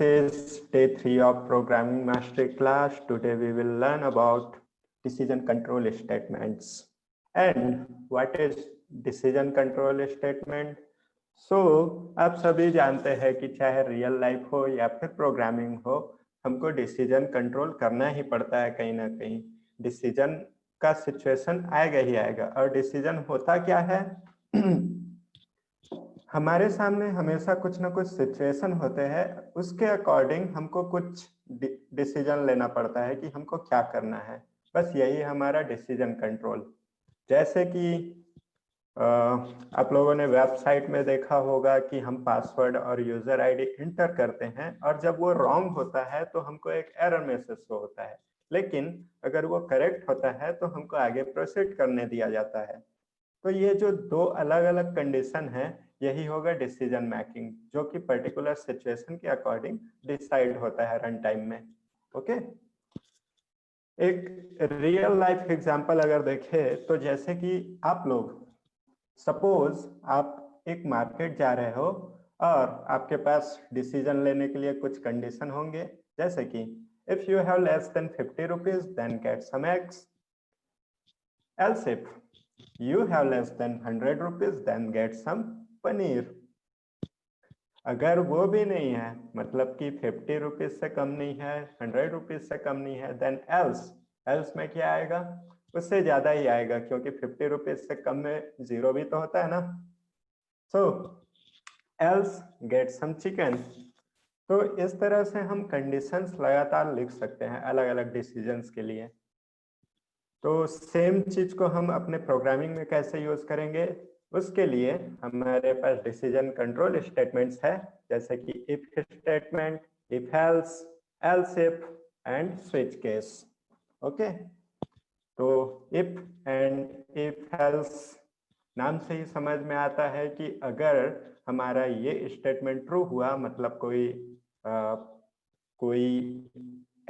is day 3 of programming mastery class. Today we will learn about decision control statements. And what is decision control statement? So आप सभी जानते हैं कि चाहे real life हो या फिर प्रोग्रामिंग हो, हमको डिसीजन कंट्रोल करना ही पड़ता है कहीं ना कहीं। डिसीजन का सिचुएशन आएगा ही आएगा। और डिसीजन होता क्या है? हमारे सामने हमेशा कुछ ना कुछ सिचुएशन होते हैं, उसके अकॉर्डिंग हमको कुछ डिसीजन लेना पड़ता है कि हमको क्या करना है। बस यही हमारा डिसीजन कंट्रोल। जैसे कि आप लोगों ने वेबसाइट में देखा होगा कि हम पासवर्ड और यूजर आईडी इंटर करते हैं और जब वो रॉन्ग होता है तो हमको एक एरर मैसेज शो होता है, लेकिन अगर वो करेक्ट होता है तो हमको आगे प्रोसीड करने दिया जाता है। तो ये जो दो अलग अलग कंडीशन है, यही होगा डिसीजन मेकिंग, जो कि पर्टिकुलर सिचुएशन के अकॉर्डिंग डिसाइड होता है रन टाइम में। ओके, एक रियल लाइफ एग्जांपल अगर देखें तो जैसे कि आप लोग सपोज आप एक मार्केट जा रहे हो और आपके पास डिसीजन लेने के लिए कुछ कंडीशन होंगे, जैसे कि if you have less than 50 rupees then get some eggs, else if you have less than 100 rupees then get some paneer. अगर वो भी नहीं है, मतलब कि 50 रुपीज से कम नहीं है, 100 रुपीज से कम नहीं है, देन एल्स में क्या आएगा? उससे ज्यादा ही आएगा, क्योंकि 50 रुपीज से कम में जीरो भी तो होता है ना। सो एल्स गेट सम चिकन। तो इस तरह से हम कंडीशंस लगातार लिख सकते हैं अलग अलग डिसीजंस के लिए। तो सेम चीज को हम अपने प्रोग्रामिंग में कैसे यूज करेंगे, उसके लिए हमारे पास डिसीजन कंट्रोल स्टेटमेंट्स है, जैसे कि if statement, if else, else if and switch case. Okay, तो इफ एंड इफ एल्स नाम से ही समझ में आता है कि अगर हमारा ये स्टेटमेंट ट्रू हुआ, मतलब कोई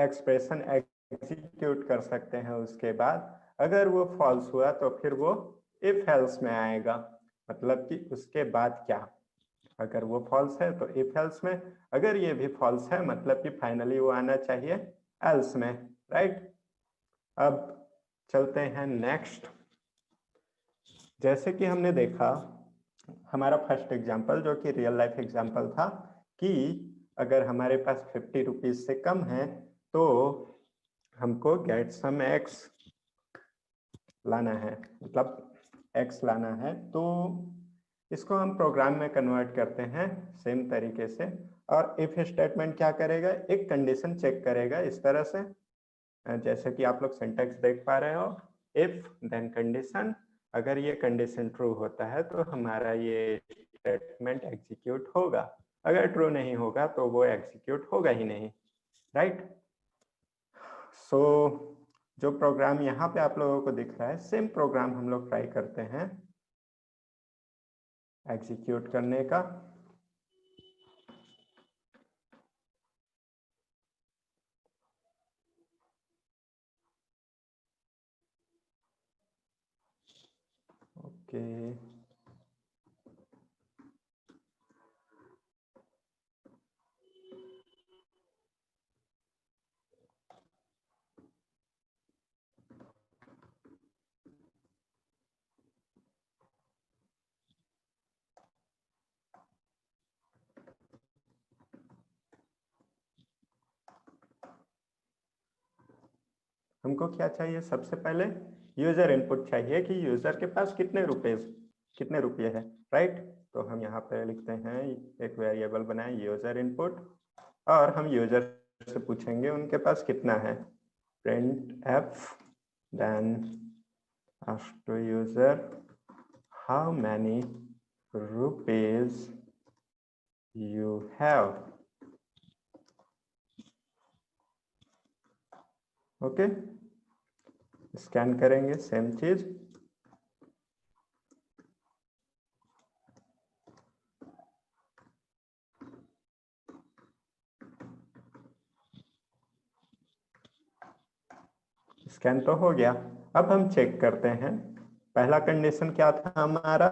एक्सप्रेशन एग्जीक्यूट कर सकते हैं उसके बाद, अगर वो फॉल्स हुआ तो फिर वो इफ एल्स में आएगा। मतलब कि उसके बाद क्या, अगर वो फॉल्स है तो इफ एल्स में, अगर ये भी फॉल्स है मतलब कि फाइनली वो आना चाहिए एल्स में, राइट। अब चलते हैं नेक्स्ट। जैसे कि हमने देखा हमारा फर्स्ट एग्जांपल, जो कि रियल लाइफ एग्जांपल था, कि अगर हमारे पास 50 रुपीज से कम है तो हमको गेट सम एक्स लाना है, मतलब एक्स लाना है। तो इसको हम प्रोग्राम में कन्वर्ट करते हैं सेम तरीके से। और इफ स्टेटमेंट क्या करेगा, एक कंडीशन चेक करेगा इस तरह से, जैसे कि आप लोग सिंटैक्स देख पा रहे हो, इफ देन कंडीशन। अगर ये कंडीशन ट्रू होता है तो हमारा ये स्टेटमेंट एग्जीक्यूट होगा, अगर ट्रू नहीं होगा तो वो एग्जीक्यूट होगा ही नहीं, राइट। सो जो प्रोग्राम यहाँ पे आप लोगों को दिख रहा है, सेम प्रोग्राम हम लोग ट्राई करते हैं एग्जीक्यूट करने का। ओके, हमको क्या चाहिए? सबसे पहले यूजर इनपुट चाहिए कि यूजर के पास कितने रुपये है, राइट। तो हम यहाँ पे लिखते हैं, एक वेरिएबल बनाए यूजर इनपुट, और हम यूजर से पूछेंगे उनके पास कितना है। Print f then ask to user how many rupees you have. Okay, scan करेंगे सेम चीज। स्कैन तो हो गया। अब हम चेक करते हैं, पहला कंडीशन क्या था हमारा,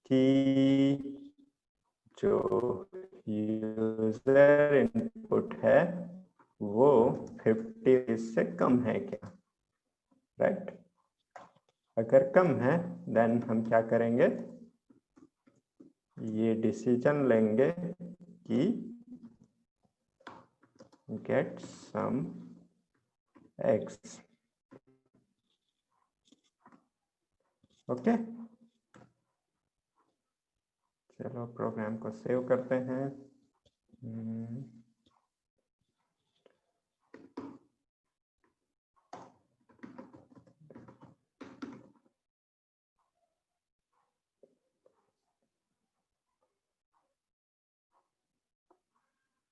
कि जो यूजर इनपुट है वो 50 से कम है क्या, राइट। अगर कम है देन हम क्या करेंगे, ये डिसीजन लेंगे कि गेट सम एक्स। ओके, चलो प्रोग्राम को सेव करते हैं।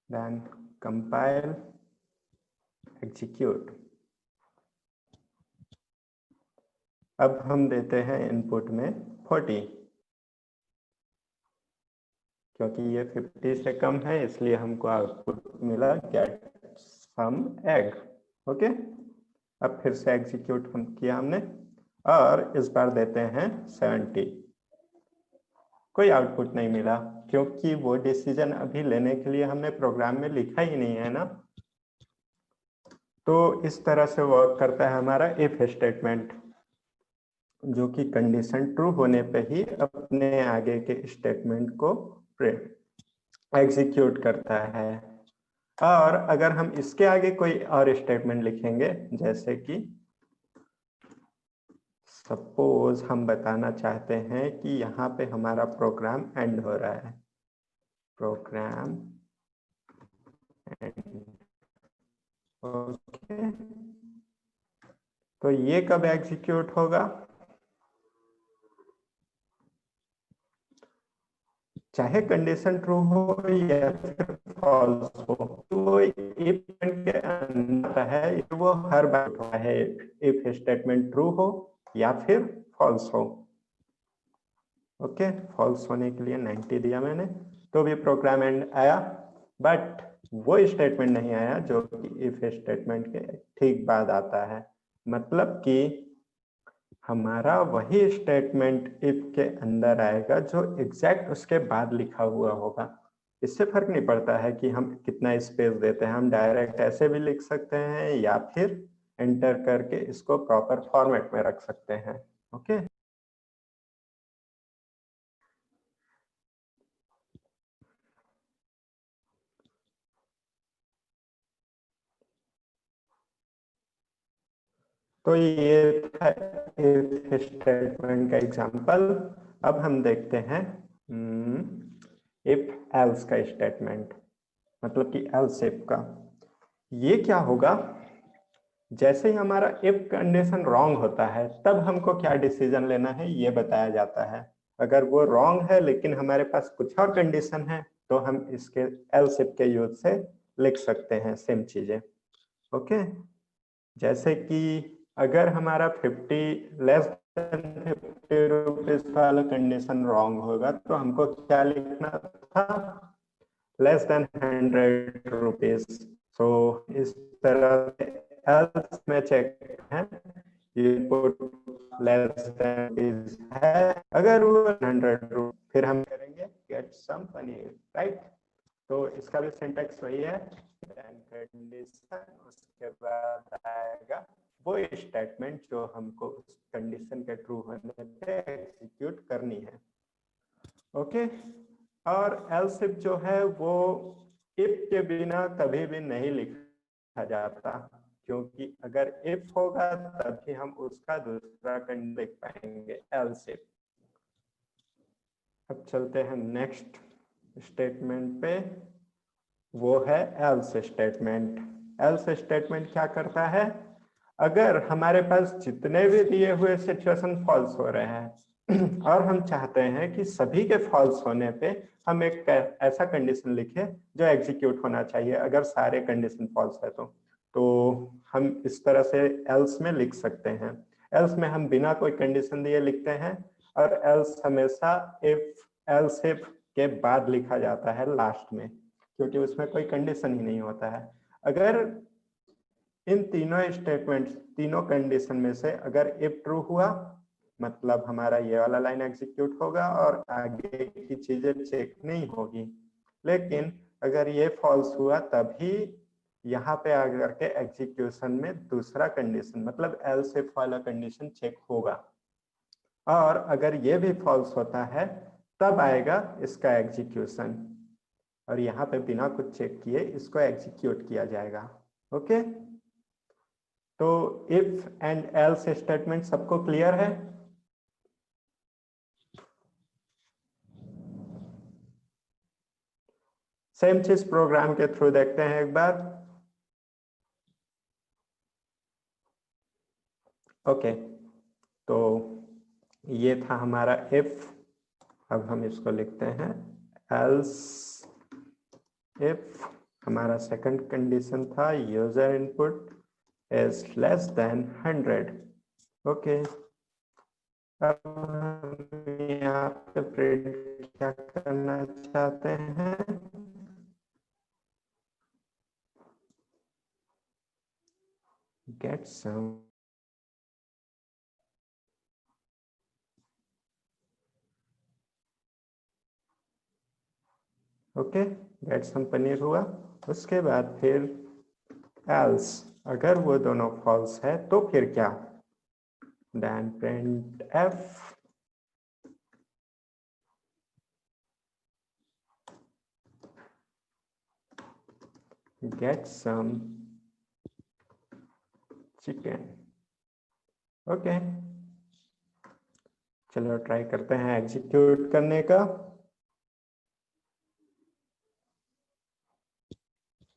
then compile, execute। अब हम देते हैं इनपुट में 40, क्योंकि ये 50 से कम है इसलिए हमको आउटपुट मिला गेट सम एग। ओके, अब फिर से एग्जीक्यूट किया हमने और इस बार देते हैं 70। कोई आउटपुट नहीं मिला क्योंकि वो डिसीजन अभी लेने के लिए हमने प्रोग्राम में लिखा ही नहीं है ना। तो इस तरह से वर्क करता है हमारा इफ स्टेटमेंट, जो कि कंडीशन ट्रू होने पे ही अपने आगे के स्टेटमेंट को एग्जीक्यूट करता है। और अगर हम इसके आगे कोई और स्टेटमेंट लिखेंगे, जैसे कि सपोज हम बताना चाहते हैं कि यहाँ पे हमारा प्रोग्राम एंड हो रहा है, प्रोग्राम एंड। ओके, तो ये कब एग्जीक्यूट होगा, चाहे कंडीशन ट्रू हो या फिर फॉल्स हो। तो इफ के अंदर है वो हर बार होता है, इफ स्टेटमेंट ट्रू हो या फिर फॉल्स हो। ओके, फॉल्स होने के लिए 90 दिया मैंने, तो भी प्रोग्राम एंड आया, बट वो स्टेटमेंट नहीं आया जो कि इफ स्टेटमेंट के ठीक बाद आता है। मतलब कि हमारा वही स्टेटमेंट इफ के अंदर आएगा जो एग्जैक्ट उसके बाद लिखा हुआ होगा। इससे फर्क नहीं पड़ता है कि हम कितना स्पेस देते हैं, हम डायरेक्ट ऐसे भी लिख सकते हैं या फिर एंटर करके इसको प्रॉपर फॉर्मेट में रख सकते हैं। ओके, तो ये था इफ स्टेटमेंट का एग्जांपल। अब हम देखते हैं इफ एल्स का स्टेटमेंट, मतलब कि एल्स इफ का। ये क्या होगा, जैसे ही हमारा इफ कंडीशन रॉन्ग होता है तब हमको क्या डिसीजन लेना है ये बताया जाता है। अगर वो रॉन्ग है लेकिन हमारे पास कुछ और कंडीशन है तो हम इसके एल्स इफ के यूज से लिख सकते हैं सेम चीजें। ओके, जैसे कि अगर हमारा 50 लेस देन 50 रुपीज वाला कंडीशन रॉन्ग होगा तो हमको क्या लिखना था, लेस देन 100 रुपीज। सो इस तरह से एल्स में चेक है, इनपुट लेस देन इज है, अगर वो 100 फिर हम करेंगे गेट सम पनीर, राइट। तो इसका भी सिंटेक्स वही है, कंडीशन, उसके बाद आएगा वो स्टेटमेंट जो हमको उस कंडीशन के ट्रू होने पे एग्जीक्यूट करनी है। ओके, और एल्स इफ जो है वो इफ के बिना कभी भी नहीं लिखा जाता, क्योंकि अगर इफ होगा तभी हम उसका दूसरा कंडीशन लिख पाएंगे, एल्स इफ। अब चलते हैं नेक्स्ट स्टेटमेंट पे, वो है एल्स स्टेटमेंट। एल्स स्टेटमेंट क्या करता है, अगर हमारे पास जितने भी दिए हुए सिचुएशन फॉल्स हो रहे हैं और हम चाहते हैं कि सभी के फॉल्स होने पे हम एक ऐसा कंडीशन लिखें जो एग्जीक्यूट होना चाहिए अगर सारे कंडीशन फॉल्स है तो हम इस तरह से एल्स में लिख सकते हैं। एल्स में हम बिना कोई कंडीशन दिए लिखते हैं और एल्स हमेशा इफ एल्स इफ के बाद लिखा जाता है लास्ट में, क्योंकि उसमें कोई कंडीशन ही नहीं होता है। अगर इन तीनों स्टेटमेंट्स, तीनों कंडीशन में से अगर इफ ट्रू हुआ मतलब हमारा ये वाला लाइन एग्जीक्यूट होगा और आगे की चीजें चेक नहीं होगी। लेकिन अगर ये फॉल्स हुआ तभी यहाँ पे आकर के एग्जीक्यूशन में दूसरा कंडीशन मतलब एल्स इफ वाला कंडीशन चेक होगा, और अगर ये भी फॉल्स होता है तब आएगा इसका एग्जीक्यूशन, और यहाँ पे बिना कुछ चेक किए इसको एग्जीक्यूट किया जाएगा। ओके, तो इफ एंड एल्स स्टेटमेंट सबको क्लियर है? सेम चीज प्रोग्राम के थ्रू देखते हैं एक बार। ओके, तो ये था हमारा इफ। अब हम इसको लिखते हैं एल्स इफ हमारा सेकंड कंडीशन था user input is less than 100। Okay, अब हम यहाँ पे प्रिंट क्या करना चाहते हैं? Get some okay, get some paneer हुआ। उसके बाद फिर एल्स अगर वो दोनों फॉल्स है तो फिर क्या? Then print f get some chicken. Okay, चलो ट्राई करते हैं एग्जीक्यूट करने का।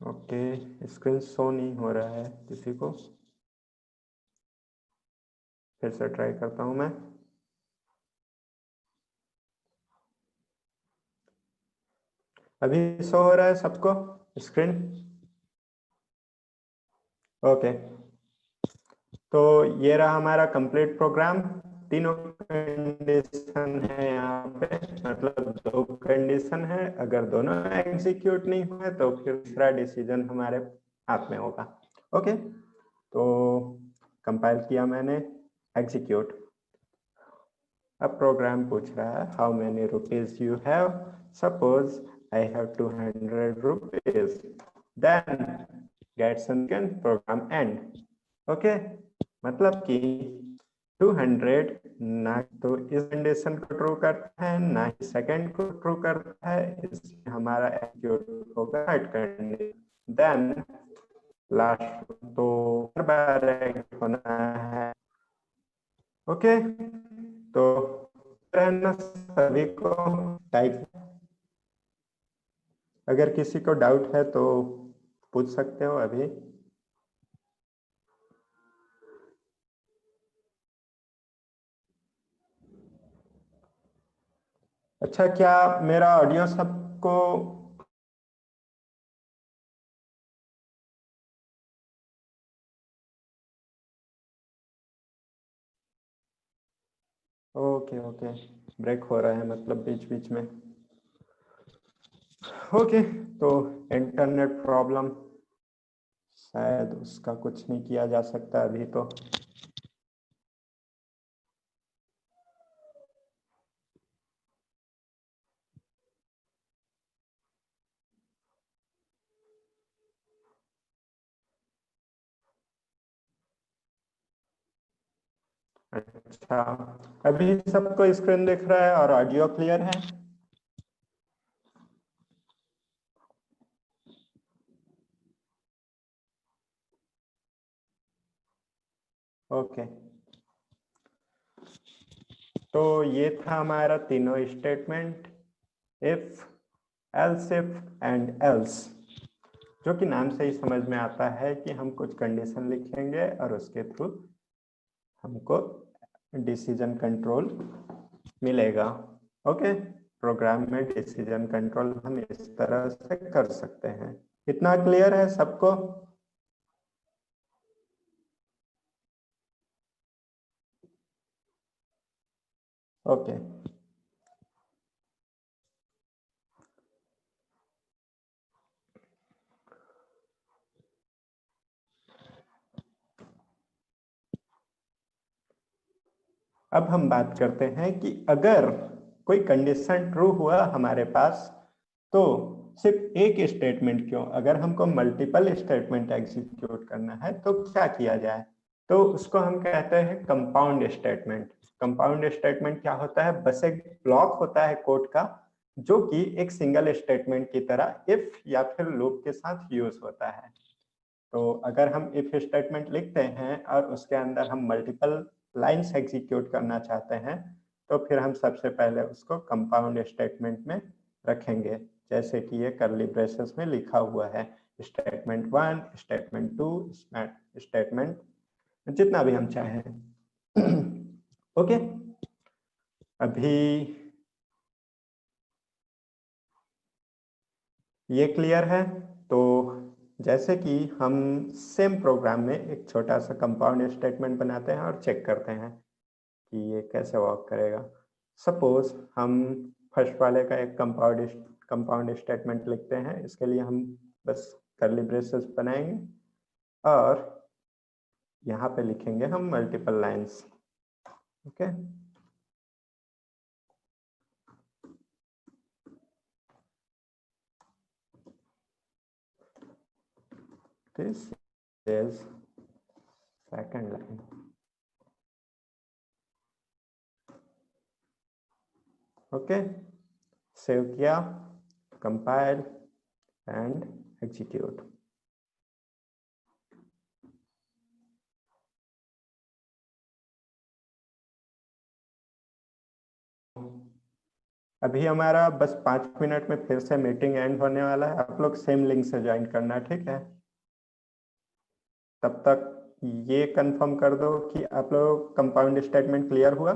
ओके, स्क्रीन शो नहीं हो रहा है किसी को, फिर से ट्राई करता हूं मैं। अभी शो हो रहा है सबको स्क्रीन? ओके, तो ये रहा हमारा कंप्लीट प्रोग्राम। तीनों कंडीशन है यहाँ पे, मतलब दो कंडीशन है, अगर दोनों एग्जीक्यूट नहीं हुए तो फिर दूसरा डिसीजन हमारे हाथ में होगा। ओके, तो कंपाइल किया मैंने, एग्जीक्यूट। अब प्रोग्राम पूछ रहा है how many rupees you have, suppose I have 200 rupees, then get some program end. Okay, मतलब कि 200 ना तो इस कंडीशन को ट्रू करता है ना ही सेकंड को ट्रू करता है, इसलिए हमारा एग्जीक्यूट होगा थर्ड कंडीशन। देन लास्ट तो हर बार होना है। ओके, तो रहना सभी को टाइप। अगर किसी को डाउट है तो पूछ सकते हो अभी। अच्छा, क्या मेरा ऑडियो सबको ओके? ओके, ब्रेक हो रहा है मतलब बीच बीच में। ओके, तो इंटरनेट प्रॉब्लम, शायद उसका कुछ नहीं किया जा सकता अभी तो। अच्छा, अभी सबको स्क्रीन दिख रहा है और ऑडियो क्लियर है? ओके, तो ये था हमारा तीनों statement, if, else if and else, जो कि नाम से ही समझ में आता है कि हम कुछ कंडीशन लिखेंगे और उसके थ्रू हमको डिसीजन कंट्रोल मिलेगा। ओके, प्रोग्राम में डिसीजन कंट्रोल हम इस तरह से कर सकते हैं। इतना क्लियर है सबको? ओके, अब हम बात करते हैं कि अगर कोई कंडीशन ट्रू हुआ हमारे पास तो सिर्फ एक स्टेटमेंट क्यों? अगर हमको मल्टीपल स्टेटमेंट एग्जीक्यूट करना है तो क्या किया जाए? तो उसको हम कहते हैं कंपाउंड स्टेटमेंट। कंपाउंड स्टेटमेंट क्या होता है? बस एक ब्लॉक होता है कोड का जो कि एक सिंगल स्टेटमेंट की तरह इफ या फिर लूप के साथ यूज होता है। तो अगर हम इफ स्टेटमेंट लिखते हैं और उसके अंदर हम मल्टीपल लाइंस एग्जीक्यूट करना चाहते हैं तो फिर हम सबसे पहले उसको कंपाउंड स्टेटमेंट में रखेंगे, जैसे कि ये कर्ली ब्रेसेस में लिखा हुआ है, स्टेटमेंट 1, स्टेटमेंट 2, स्टेटमेंट जितना भी हम चाहें। ओके, अभी ये क्लियर है? तो जैसे कि हम सेम प्रोग्राम में एक छोटा सा कंपाउंड स्टेटमेंट बनाते हैं और चेक करते हैं कि ये कैसे वर्क करेगा। सपोज हम फर्स्ट वाले का एक कंपाउंड स्टेटमेंट लिखते हैं। इसके लिए हम बस कर्ली ब्रेसेस बनाएंगे और यहाँ पे लिखेंगे हम multiple lines. Okay, this is second line. Okay, save किया, कंपाइल एंड एग्जीक्यूट। अभी हमारा बस 5 मिनट में फिर से मीटिंग एंड होने वाला है। आप लोग सेम लिंक से ज्वाइन करना, ठीक है? तब तक ये कंफर्म कर दो कि आप लोग कंपाउंड स्टेटमेंट क्लियर हुआ।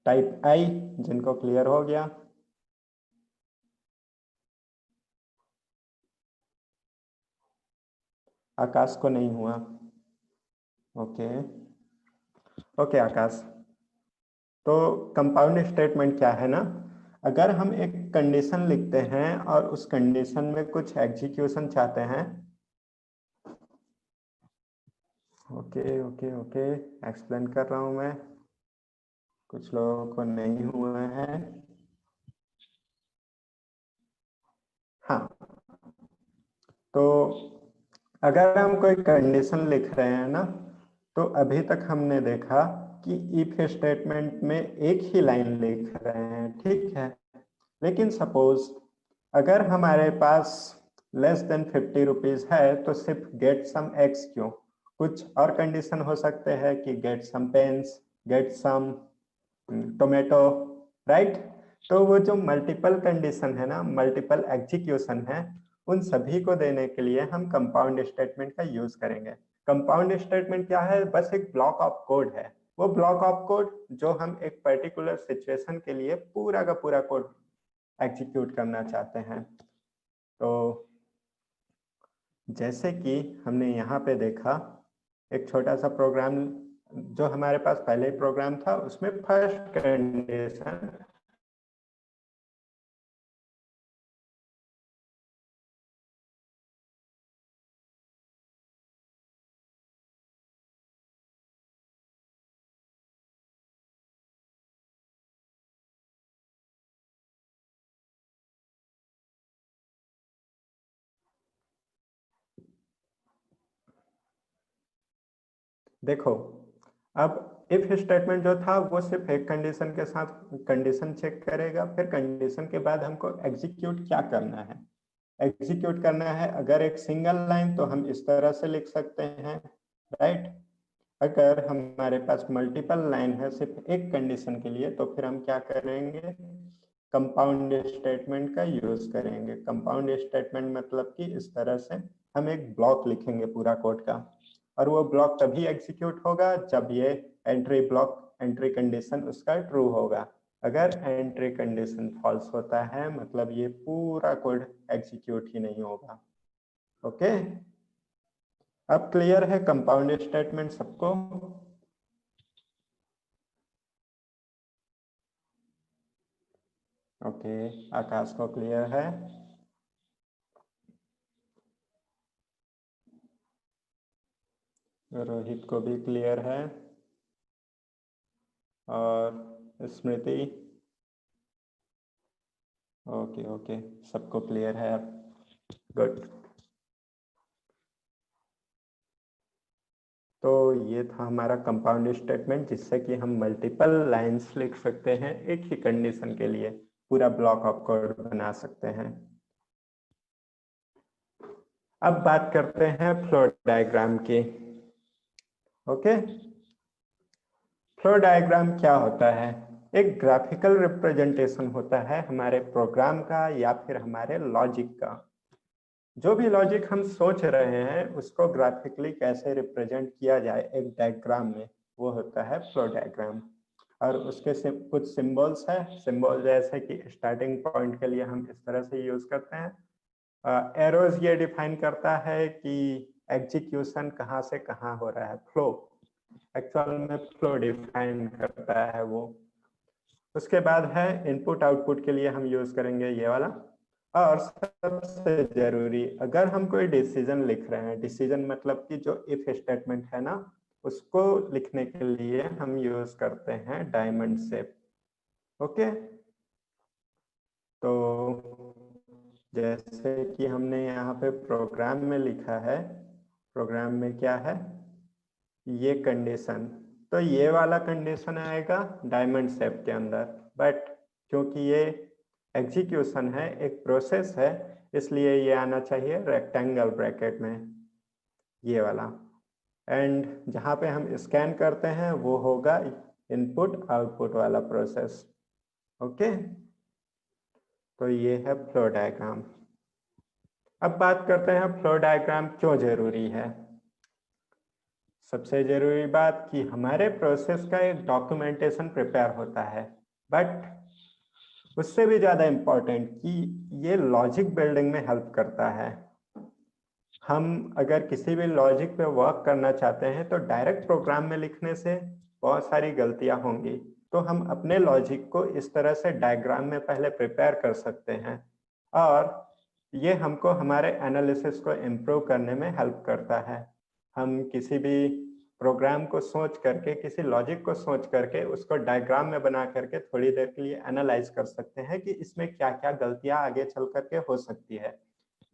टाइप आई जिनको क्लियर हो गया। आकाश को नहीं हुआ। ओके ओके आकाश, तो कंपाउंड स्टेटमेंट क्या है ना, अगर हम एक कंडीशन लिखते हैं और उस कंडीशन में कुछ एग्जीक्यूशन चाहते हैं। ओके ओके ओके, एक्सप्लेन कर रहा हूं मैं, कुछ लोगों को नहीं हुआ है। हाँ, तो अगर हम कोई कंडीशन लिख रहे हैं ना, तो अभी तक हमने देखा कि इफ स्टेटमेंट में एक ही लाइन लिख रहे हैं, ठीक है? लेकिन सपोज अगर हमारे पास लेस देन 50 रुपीज है तो सिर्फ गेट सम एक्स क्यों? कुछ और कंडीशन हो सकते हैं कि get some pens, get some tomato, right? तो वो जो मल्टीपल कंडीशन है ना, मल्टीपल एग्जीक्यूशन है, उन सभी को देने के लिए हम कंपाउंड स्टेटमेंट का यूज करेंगे। कंपाउंड स्टेटमेंट क्या है? बस एक ब्लॉक ऑफ कोड है। वो ब्लॉक ऑफ कोड जो हम एक पर्टिकुलर सिचुएशन के लिए पूरा का पूरा कोड एग्जीक्यूट करना चाहते हैं। तो जैसे कि हमने यहाँ पे देखा, एक छोटा सा प्रोग्राम जो हमारे पास पहले ही प्रोग्राम था, उसमें फर्स्ट कंडीशन देखो, अब इफ स्टेटमेंट जो था वो सिर्फ एक कंडीशन के साथ कंडीशन चेक करेगा, फिर कंडीशन के बाद हमको एग्जीक्यूट क्या करना है? एग्जीक्यूट करना है अगर एक सिंगल लाइन तो हम इस तरह से लिख सकते हैं, राइट? अगर हमारे पास मल्टीपल लाइन है सिर्फ एक कंडीशन के लिए तो फिर हम क्या करेंगे? कंपाउंड स्टेटमेंट का यूज करेंगे। कंपाउंड स्टेटमेंट मतलब कि इस तरह से हम एक ब्लॉक लिखेंगे पूरा कोड का, और वो ब्लॉक तभी एग्जीक्यूट होगा जब ये एंट्री कंडीशन उसका ट्रू होगा। अगर एंट्री कंडीशन फॉल्स होता है मतलब ये पूरा कोड एग्जीक्यूट ही नहीं होगा। ओके, अब क्लियर है कंपाउंड स्टेटमेंट सबको? ओके, आकाश को क्लियर है? रोहित को भी क्लियर है? और स्मृति? ओके ओके, सबको क्लियर है अब, गुड। तो ये था हमारा कंपाउंड स्टेटमेंट, जिससे कि हम मल्टीपल लाइंस लिख सकते हैं एक ही कंडीशन के लिए, पूरा ब्लॉक ऑफ कोड बना सकते हैं। अब बात करते हैं फ्लो डायग्राम की। ओके, फ्लो डायग्राम क्या होता है? एक ग्राफिकल रिप्रेजेंटेशन होता है हमारे प्रोग्राम का या फिर हमारे लॉजिक का। जो भी लॉजिक हम सोच रहे हैं उसको ग्राफिकली कैसे रिप्रेजेंट किया जाए एक डायग्राम में, वो होता है फ्लो डायग्राम। और उसके कुछ सिंबल्स है, सिंबल जैसे कि स्टार्टिंग पॉइंट के लिए हम इस तरह से यूज करते हैं। एरोज ये डिफाइन करता है कि एग्जीक्यूशन कहाँ से कहाँ हो रहा है, फ्लो एक्चुअल में फ्लो डिफाइन करता है वो। उसके बाद है इनपुट आउटपुट के लिए हम यूज करेंगे ये वाला। और सबसे जरूरी, अगर हम कोई डिसीजन लिख रहे हैं, डिसीजन मतलब कि जो इफ स्टेटमेंट है ना, उसको लिखने के लिए हम यूज करते हैं डायमंड शेप। ओके, तो जैसे कि हमने यहाँ पे प्रोग्राम में लिखा है, प्रोग्राम में क्या है, ये कंडीशन, तो ये वाला कंडीशन आएगा डायमंड शेप के अंदर। बट क्योंकि ये एग्जीक्यूशन है, एक प्रोसेस है, इसलिए ये आना चाहिए रेक्टेंगल ब्रैकेट में, ये वाला। एंड जहाँ पे हम स्कैन करते हैं वो होगा इनपुट आउटपुट वाला प्रोसेस। ओके, तो ये है फ्लो डायग्राम। अब बात करते हैं फ्लो डायग्राम क्यों जरूरी है। सबसे जरूरी बात कि हमारे प्रोसेस का एक डॉक्यूमेंटेशन प्रिपेयर होता है, बट उससे भी ज्यादा इम्पोर्टेंट कि ये लॉजिक बिल्डिंग में हेल्प करता है। हम अगर किसी भी लॉजिक पे वर्क करना चाहते हैं तो डायरेक्ट प्रोग्राम में लिखने से बहुत सारी गलतियां होंगी, तो हम अपने लॉजिक को इस तरह से डायग्राम में पहले प्रिपेयर कर सकते हैं, और ये हमको हमारे एनालिसिस को इम्प्रूव करने में हेल्प करता है। हम किसी भी प्रोग्राम को सोच करके, किसी लॉजिक को सोच करके उसको डायग्राम में बना करके थोड़ी देर के लिए एनालाइज कर सकते हैं कि इसमें क्या क्या गलतियां आगे चल करके हो सकती है,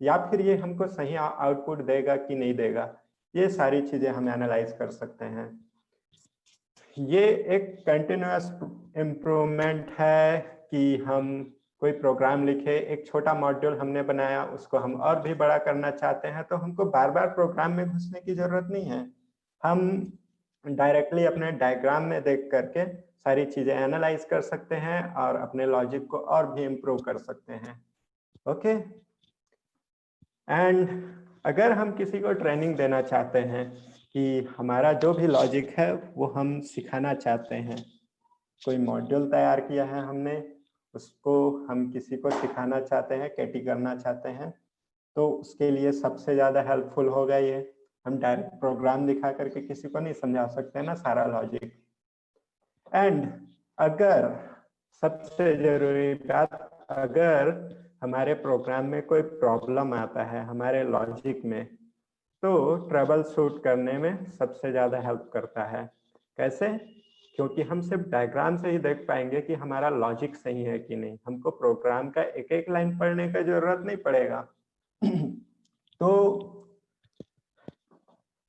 या फिर ये हमको सही आउटपुट देगा कि नहीं देगा। ये सारी चीजें हम एनालाइज कर सकते हैं। ये एक कंटिन्यूअस इम्प्रूवमेंट है कि हम कोई प्रोग्राम लिखे, एक छोटा मॉड्यूल हमने बनाया, उसको हम और भी बड़ा करना चाहते हैं, तो हमको बार बार प्रोग्राम में घुसने की जरूरत नहीं है। हम डायरेक्टली अपने डायग्राम में देख करके सारी चीजें एनालाइज कर सकते हैं और अपने लॉजिक को और भी इम्प्रूव कर सकते हैं। ओके, एंड अगर हम किसी को ट्रेनिंग देना चाहते हैं कि हमारा जो भी लॉजिक है वो हम सिखाना चाहते हैं, कोई मॉड्यूल तैयार किया है हमने, उसको हम किसी को सिखाना चाहते हैं, कैटी करना चाहते हैं, तो उसके लिए सबसे ज़्यादा हेल्पफुल होगा ये। हम डायरेक्ट प्रोग्राम दिखा करके किसी को नहीं समझा सकते ना सारा लॉजिक। एंड अगर सबसे जरूरी बात, अगर हमारे प्रोग्राम में कोई प्रॉब्लम आता है हमारे लॉजिक में, तो ट्रबल शूट करने में सबसे ज़्यादा हेल्प करता है। कैसे? क्योंकि हम सिर्फ डायग्राम से ही देख पाएंगे कि हमारा लॉजिक सही है कि नहीं, हमको प्रोग्राम का एक एक लाइन पढ़ने का जरूरत नहीं पड़ेगा। तो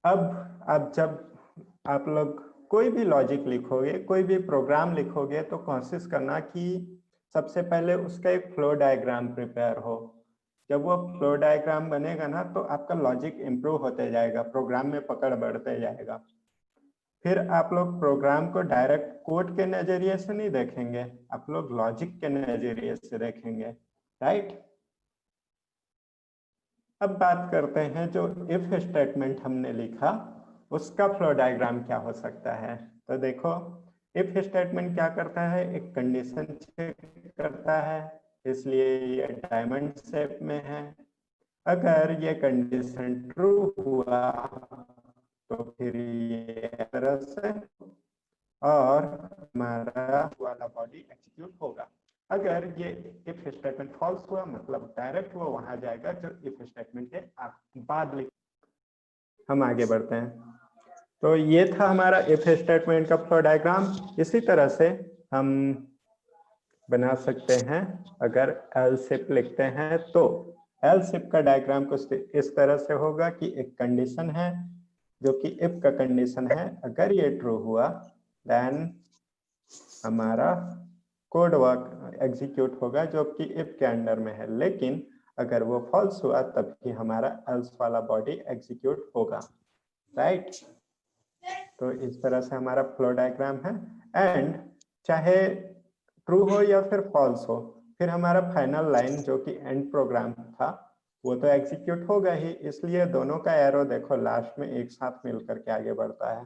अब जब आप लोग कोई भी लॉजिक लिखोगे, कोई भी प्रोग्राम लिखोगे, तो कोशिश करना कि सबसे पहले उसका एक फ्लो डायग्राम प्रिपेयर हो। जब वो फ्लो डायग्राम बनेगा ना, तो आपका लॉजिक इम्प्रूव होते जाएगा, प्रोग्राम में पकड़ बढ़ते जाएगा। फिर आप लोग प्रोग्राम को डायरेक्ट कोड के नजरिए से नहीं देखेंगे, आप लोग लॉजिक के नजरिए से देखेंगे, राइट। अब बात करते हैं जो इफ स्टेटमेंट हमने लिखा उसका फ्लो डायग्राम क्या हो सकता है। तो देखो, इफ स्टेटमेंट क्या करता है, एक कंडीशन चेक करता है, इसलिए ये डायमंड शेप में है। अगर ये कंडीशन ट्रू हुआ तो फिर ये तरह से, और हमारा वाला बॉडी एग्जीक्यूट होगा। अगर ये इफ स्टेटमेंट फॉल्स हुआ, मतलब डायरेक्ट वो वहां जाएगा जो इफ स्टेटमेंट के बाद लिख। हम आगे बढ़ते हैं। तो ये था हमारा इफ स्टेटमेंट का फ्लो डायग्राम। इसी तरह से हम बना सकते हैं अगर else if लिखते हैं तो। else if का डायग्राम कुछ इस तरह से होगा कि एक कंडीशन है जो कि if का कंडीशन है, अगर ये ट्रू हुआ देन हमारा कोड वर्क एग्जीक्यूट होगा जो कि if के अंडर में है, लेकिन अगर वो फॉल्स हुआ तब ही हमारा else वाला बॉडी एग्जीक्यूट होगा, राइट। तो इस तरह से हमारा फ्लो डायग्राम है। एंड चाहे ट्रू हो या फिर फॉल्स हो, फिर हमारा फाइनल लाइन जो कि एंड प्रोग्राम था वो तो एग्जीक्यूट होगा ही, इसलिए दोनों का एरो देखो लास्ट में एक साथ मिलकर के आगे बढ़ता है।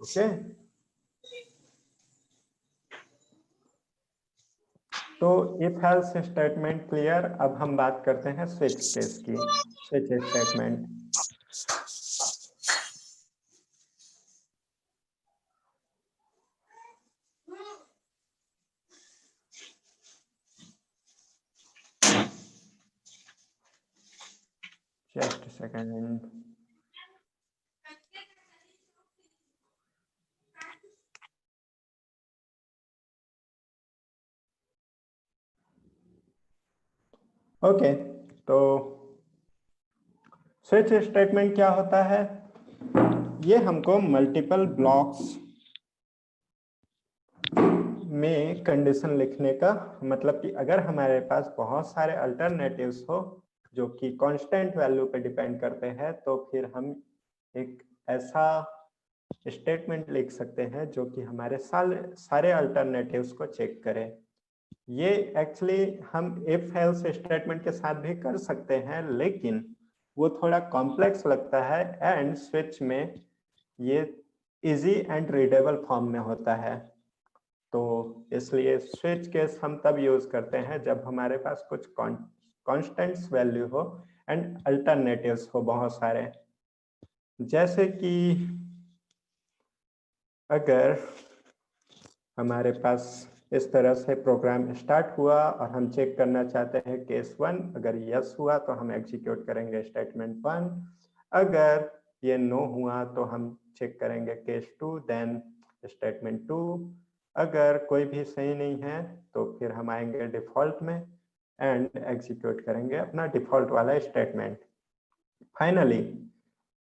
ओके, तो इफ एल्स स्टेटमेंट क्लियर। अब हम बात करते हैं स्विच केस की। Switch statement, just a second. Okay, तो स्विच स्टेटमेंट क्या होता है? ये हमको मल्टीपल ब्लॉक्स में कंडीशन लिखने का मतलब कि अगर हमारे पास बहुत सारे अल्टरनेटिव्स हो जो कि कांस्टेंट वैल्यू पे डिपेंड करते हैं, तो फिर हम एक ऐसा स्टेटमेंट लिख सकते हैं जो कि हमारे सारे अल्टरनेटिव्स को चेक करे। ये एक्चुअली हम इफ एल्स स्टेटमेंट के साथ भी कर सकते हैं, लेकिन वो थोड़ा कॉम्प्लेक्स लगता है एंड स्विच में ये इजी एंड रीडेबल फॉर्म में होता है। तो इसलिए स्विच केस हम तब यूज करते हैं जब हमारे पास कुछ कांस्टेंट्स वैल्यू हो एंड अल्टरनेटिव्स हो बहुत सारे। जैसे कि अगर हमारे पास इस तरह से प्रोग्राम स्टार्ट हुआ और हम चेक करना चाहते हैं केस 1, अगर यस हुआ तो हम एग्जीक्यूट करेंगे स्टेटमेंट 1, अगर ये नो हुआ तो हम चेक करेंगे केस 2 देन स्टेटमेंट 2, अगर कोई भी सही नहीं है तो फिर हम आएंगे डिफॉल्ट में एंड एग्जीक्यूट करेंगे अपना डिफॉल्ट वाला स्टेटमेंट। फाइनली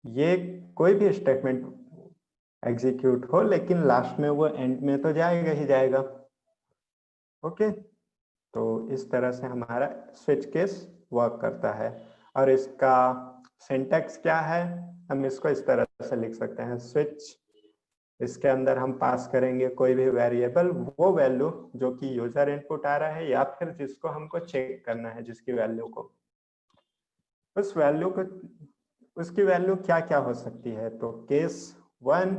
ये कोई भी स्टेटमेंट एग्जीक्यूट हो लेकिन लास्ट में वो एंड में तो जाएगा ही जाएगा। ओके, तो इस तरह से हमारा स्विच केस वर्क करता है। और इसका सिंटैक्स क्या है? हम इसको इस तरह से लिख सकते हैं, स्विच, इसके अंदर हम पास करेंगे कोई भी वेरिएबल, वो वैल्यू जो कि यूजर इनपुट आ रहा है या फिर जिसको हमको चेक करना है, जिसकी वैल्यू को, उस वैल्यू को, उसकी वैल्यू क्या क्या हो सकती है। तो केस 1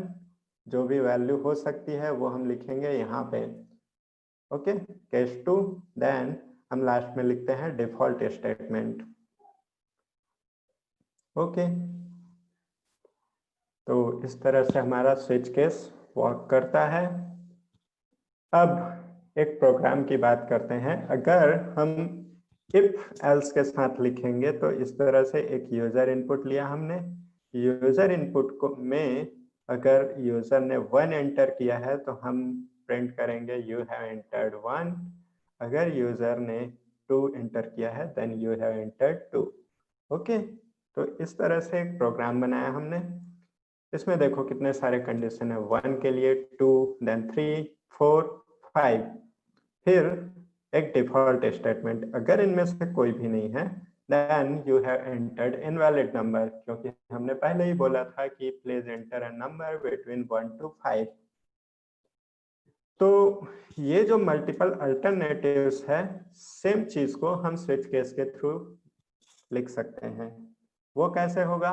जो भी वैल्यू हो सकती है वो हम लिखेंगे यहाँ पे। ओके, केस 2 देन हम लास्ट में लिखते हैं डिफॉल्ट स्टेटमेंट। ओके, तो इस तरह से हमारा स्विच केस वर्क करता है। अब एक प्रोग्राम की बात करते हैं। अगर हम इफ एल्स के साथ लिखेंगे तो इस तरह से एक यूजर इनपुट लिया हमने, यूजर इनपुट को में अगर यूजर ने 1 एंटर किया है तो हम प्रिंट करेंगे यू हैव एंटर्ड 1, अगर यूजर ने 2 एंटर किया है then you have entered 2। Okay, तो इस तरह से एक प्रोग्राम बनाया हमने। इसमें देखो कितने सारे कंडीशन है, 1 के लिए 2, देन 3, 4, 5, फिर एक डिफॉल्ट स्टेटमेंट, अगर इनमें से कोई भी नहीं है then you have entered invalid number, क्योंकि हमने पहले ही बोला था कि please enter a number between 1 to 5। तो ये जो मल्टीपल अल्टरनेटिव्स है, सेम चीज को हम स्विच केस के थ्रू लिख सकते हैं। वो कैसे होगा?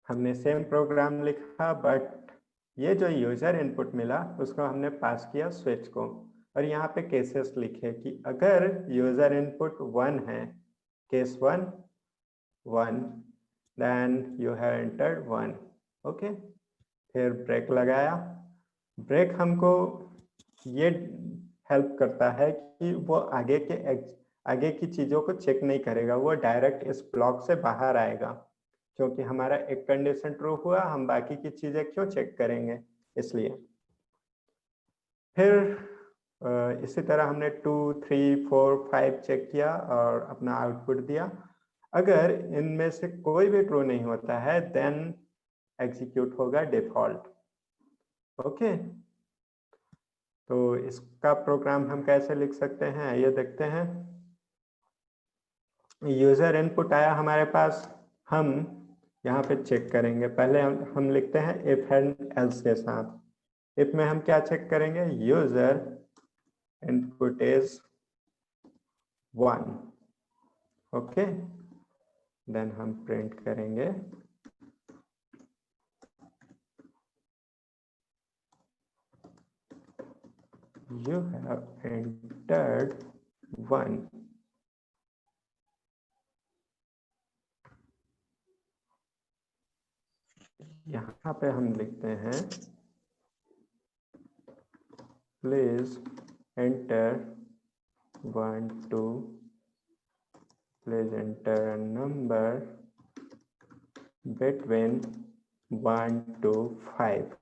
हमने सेम प्रोग्राम लिखा बट ये जो यूजर इनपुट मिला उसको हमने पास किया स्विच को, और यहाँ पे केसेस लिखे कि अगर यूजर इनपुट 1 है, case 1 1, then you have entered 1। Okay, फिर ब्रेक लगाया। ब्रेक हमको ये हेल्प करता है कि वो आगे की चीजों को चेक नहीं करेगा, वो डायरेक्ट इस ब्लॉक से बाहर आएगा, क्योंकि हमारा एक कंडीशन ट्रू हुआ, हम बाकी की चीजें क्यों चेक करेंगे, इसलिए। फिर इसी तरह हमने 2, 3, 4, 5 चेक किया और अपना आउटपुट दिया। अगर इनमें से कोई भी ट्रू नहीं होता है देन एग्जीक्यूट होगा डिफॉल्ट। ओके, तो इसका प्रोग्राम हम कैसे लिख सकते हैं ये देखते हैं। यूजर इनपुट आया हमारे पास, हम यहाँ पे चेक करेंगे। पहले हम लिखते हैं इफ एंड एल्स के साथ। इफ में हम क्या चेक करेंगे, user input is 1। Okay, then हम प्रिंट करेंगे you have entered 1। यहाँ पे हम लिखते हैं please enter 1, 2, please enter a number between 1 to 5।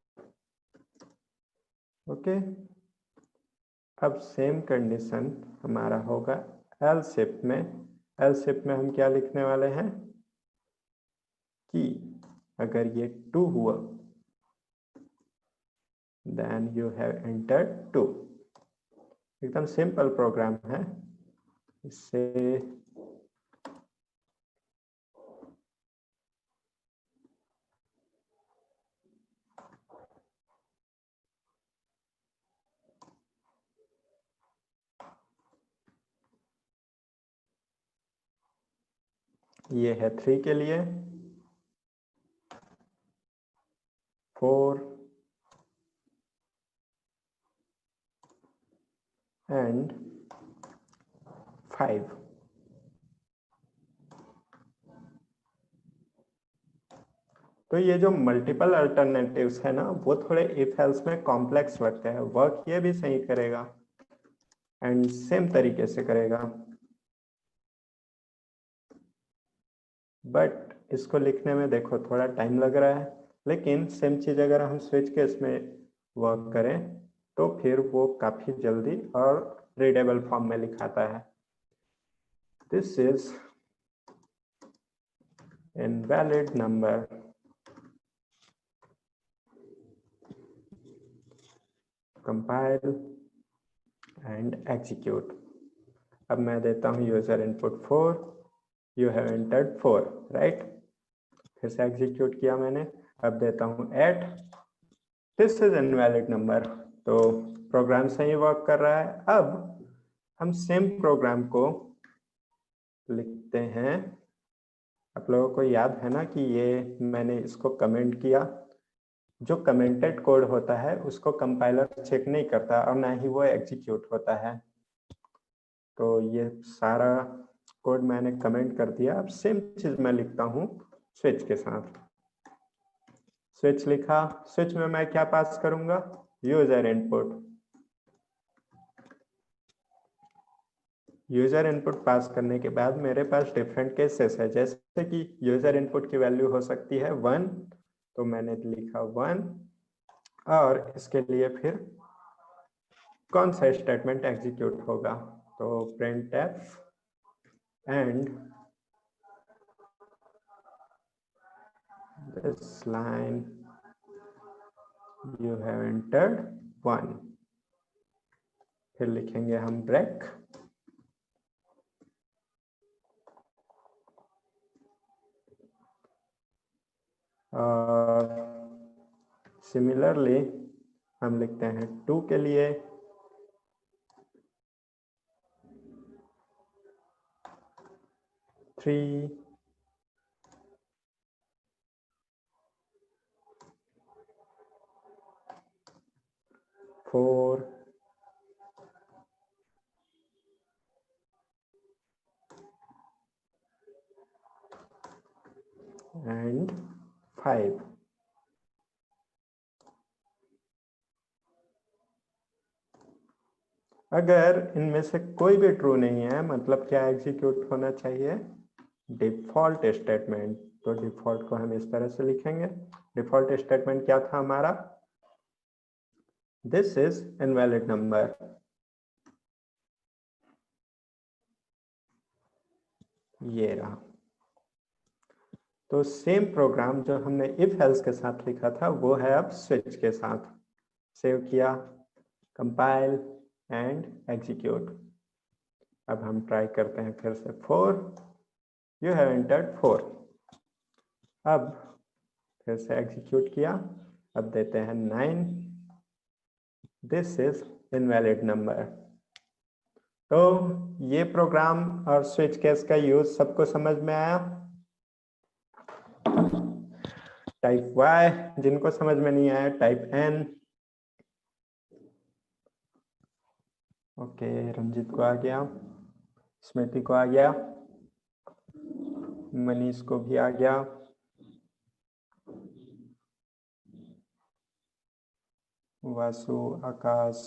Okay, अब सेम कंडीशन हमारा होगा एल्स इफ में। एल्स इफ में हम क्या लिखने वाले हैं कि अगर ये 2 हुआ देन यू हैव एंटर्ड 2। एकदम सिंपल प्रोग्राम है। इससे ये है 3 के लिए, 4 एंड 5। तो ये जो मल्टीपल अल्टरनेटिव्स है ना, वो थोड़े इफ एल्स में कॉम्प्लेक्स लगते हैं। वर्क ये भी सही करेगा एंड सेम तरीके से करेगा, बट इसको लिखने में देखो थोड़ा टाइम लग रहा है। लेकिन सेम चीज अगर हम स्विच केस में वर्क करें तो फिर वो काफी जल्दी और रीडेबल फॉर्म में लिखाता है। This is invalid number, compile and execute. अब मैं देता हूं user input 4, you have entered 4, right. फिर से एग्जीक्यूट किया मैंने। अब देता हूं 8, दिस इज इनवैलिड नंबर। तो प्रोग्राम सही वर्क कर रहा है। अब हम सेम प्रोग्राम को लिखते हैं। आप लोगों को याद है ना कि ये मैंने इसको कमेंट किया। जो कमेंटेड कोड होता है उसको कंपाइलर चेक नहीं करता और ना ही वो एग्जीक्यूट होता है। तो ये सारा कोड मैंने कमेंट कर दिया। अब सेम चीज मैं लिखता हूँ स्विच के साथ। स्विच लिखा, स्विच में मैं क्या पास करूंगा, यूजर इनपुट। यूजर इनपुट पास करने के बाद मेरे पास डिफरेंट केसेस है। जैसे कि यूजर इनपुट की वैल्यू हो सकती है 1, तो मैंने लिखा 1। और इसके लिए फिर कौन सा स्टेटमेंट एग्जीक्यूट होगा, तो printf and this line you have entered 1। फिर लिखेंगे हम ब्रेक, और सिमिलरली हम लिखते हैं 2 के लिए 3, 4 एंड 5। अगर इनमें से कोई भी ट्रू नहीं है, मतलब क्या एग्जीक्यूट होना चाहिए, डिफॉल्ट स्टेटमेंट। तो डिफॉल्ट को हम इस तरह से लिखेंगे। डिफॉल्ट स्टेटमेंट क्या था हमारा, दिस इज इनवैलिड नंबर। ये रहा। तो सेम प्रोग्राम जो हमने इफ एल्स के साथ लिखा था वो है अब स्विच के साथ। सेव किया, कंपाइल एंड एग्जीक्यूट। अब हम ट्राई करते हैं फिर से 4। You have entered 4। अब फिर से एग्जीक्यूट किया, अब देते हैं 9। This is invalid number. तो ये प्रोग्राम और स्विच केस का यूज सबको समझ में आया? टाइप वाई जिनको समझ में नहीं आया टाइप एन। ओके, रंजित को आ गया, स्मृति को आ गया, मनीष को भी आ गया, वासु, आकाश,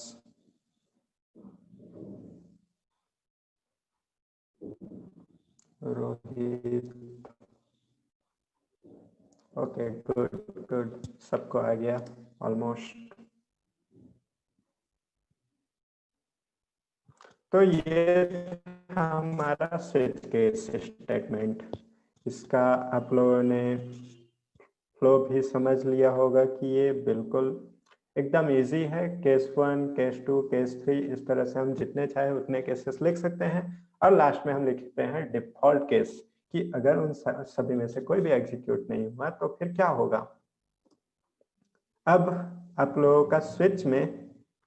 रोहित। ओके, गुड गुड, सबको आ गया ऑलमोस्ट। तो ये था हमारा स्विच केस स्टेटमेंट। इसका आप लोगों ने फ्लो भी समझ लिया होगा कि ये बिल्कुल एकदम इजी है। केस 1, केस 2, केस 3, इस तरह से हम जितने चाहे उतने केसेस लिख सकते हैं। और लास्ट में हम लिखते हैं डिफॉल्ट केस कि अगर उन सभी में से कोई भी एग्जीक्यूट नहीं हुआ तो फिर क्या होगा। अब आप लोगों का स्विच में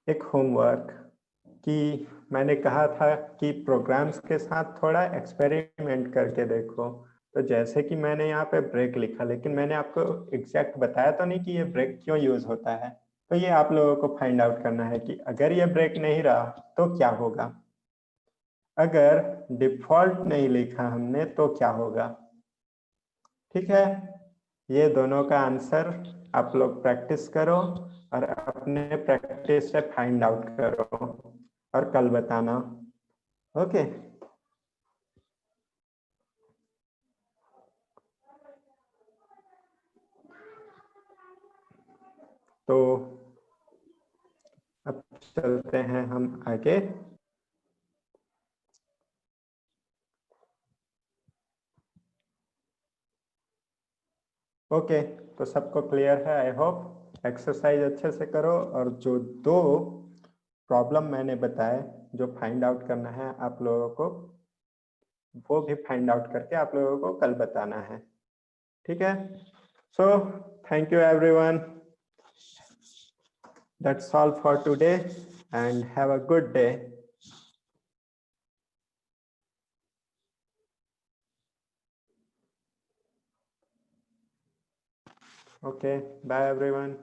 एक होमवर्क कि मैंने कहा था कि प्रोग्राम्स के साथ थोड़ा एक्सपेरिमेंट करके देखो। तो जैसे कि मैंने यहाँ पे ब्रेक लिखा, लेकिन मैंने आपको एग्जैक्ट बताया तो नहीं कि ये ब्रेक क्यों यूज होता है। तो ये आप लोगों को फाइंड आउट करना है कि अगर ये ब्रेक नहीं रहा तो क्या होगा, अगर डिफॉल्ट नहीं लिखा हमने तो क्या होगा। ठीक है, ये दोनों का आंसर आप लोग प्रैक्टिस करो और अपने प्रैक्टिस से फाइंड आउट करो और कल बताना। ओके, तो अब चलते हैं हम आगे। ओके, तो सबको क्लियर है आई होप। एक्सरसाइज अच्छे से करो और जो 2 प्रॉब्लम मैंने बताए जो फाइंड आउट करना है आप लोगों को, वो भी फाइंड आउट करके आप लोगों को कल बताना है। ठीक है, so thank you everyone, that's all for today and have a good day. Okay, bye everyone.